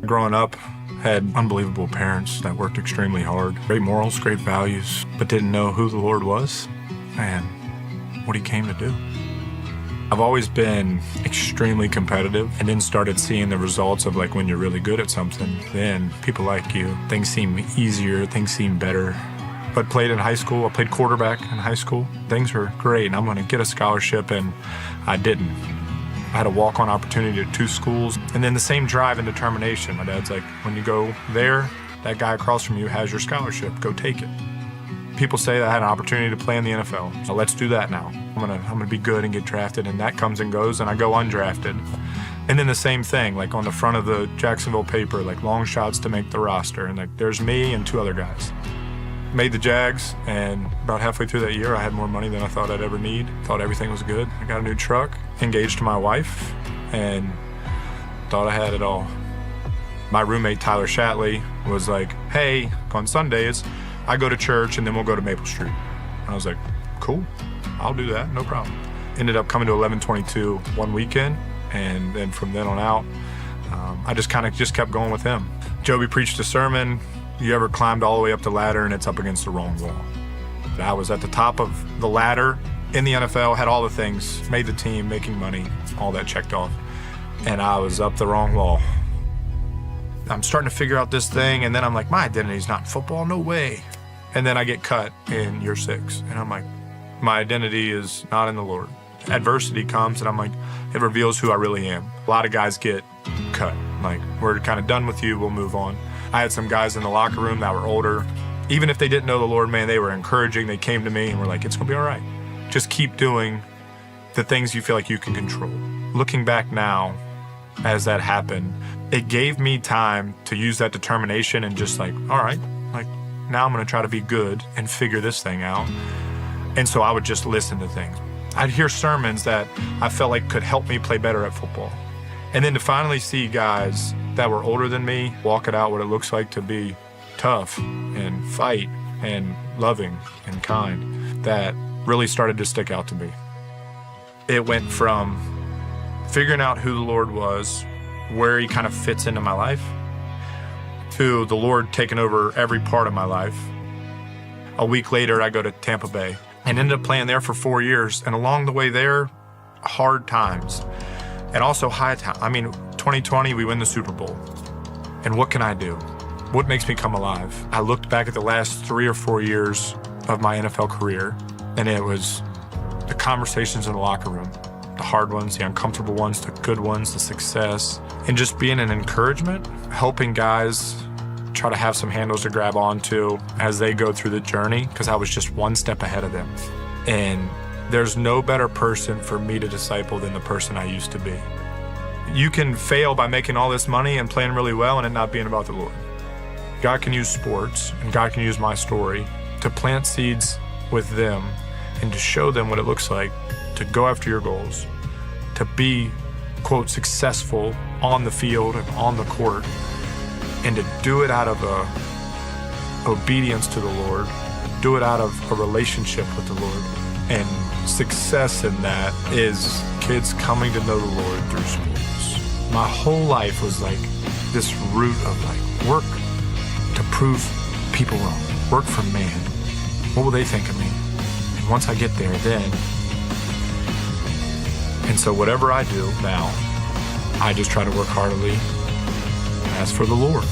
Growing up, had unbelievable parents that worked extremely hard. Great morals, great values, but didn't know who the Lord was and what he came to do. I've always been extremely competitive and then started seeing the results of like when you're really good at something, then people like you. Things seem easier, things seem better. But played in high school, I played quarterback in high school. Things were great and I'm gonna get a scholarship and I didn't. I had a walk-on opportunity at 2 schools, and then the same drive and determination. My dad's like, when you go there, that guy across from you has your scholarship, go take it. People say that I had an opportunity to play in the NFL, so let's do that now. I'm gonna be good and get drafted, and that comes and goes, and I go undrafted. And then the same thing, like on the front of the Jacksonville paper, like long shots to make the roster, and like there's me and 2 other guys. Made the Jags, and about halfway through that year, I had more money than I thought I'd ever need. Thought everything was good. I got a new truck, engaged to my wife, and thought I had it all. My roommate, Tyler Shatley, was like, hey, on Sundays, I go to church and then we'll go to Maple Street. And I was like, cool, I'll do that, no problem. Ended up coming to 1122 one weekend, and then from then on out, I just kept going with him. Joby preached a sermon. You ever climbed all the way up the ladder and it's up against the wrong wall? I was at the top of the ladder in the NFL, had all the things, made the team, making money, all that checked off. And I was up the wrong wall. I'm starting to figure out this thing, and then I'm like, my identity's not in football, no way. And then I get cut in year 6, and I'm like, my identity is not in the Lord. Adversity comes, and I'm like, it reveals who I really am. A lot of guys get cut, like, we're kind of done with you, we'll move on. I had some guys in the locker room that were older. Even if they didn't know the Lord, man, they were encouraging. They came to me and were like, it's gonna be all right. Just keep doing the things you feel like you can control. Looking back now, as that happened, it gave me time to use that determination and just like, all right, like now I'm gonna try to be good and figure this thing out. And so I would just listen to things. I'd hear sermons that I felt like could help me play better at football. And then to finally see guys that were older than me walk it out what it looks like to be tough and fight and loving and kind, that really started to stick out to me. It went from figuring out who the Lord was, where he kind of fits into my life, to the Lord taking over every part of my life. A week later, I go to Tampa Bay and ended up playing there for 4 years. And along the way there, hard times and also high times. I mean, 2020, we win the Super Bowl. And what can I do? What makes me come alive? I looked back at the last 3 or 4 years of my NFL career, and it was the conversations in the locker room, the hard ones, the uncomfortable ones, the good ones, the success, and just being an encouragement, helping guys try to have some handles to grab onto as they go through the journey, because I was just one step ahead of them. And there's no better person for me to disciple than the person I used to be. You can fail by making all this money and playing really well and it not being about the Lord. God can use sports and God can use my story to plant seeds with them and to show them what it looks like to go after your goals, to be, quote, successful on the field and on the court, and to do it out of obedience to the Lord, do it out of a relationship with the Lord. And success in that is kids coming to know the Lord through sports. My whole life was like this root of like work to prove people wrong, work for man. What will they think of me? And once I get there, then. And so whatever I do now, I just try to work heartily as for the Lord.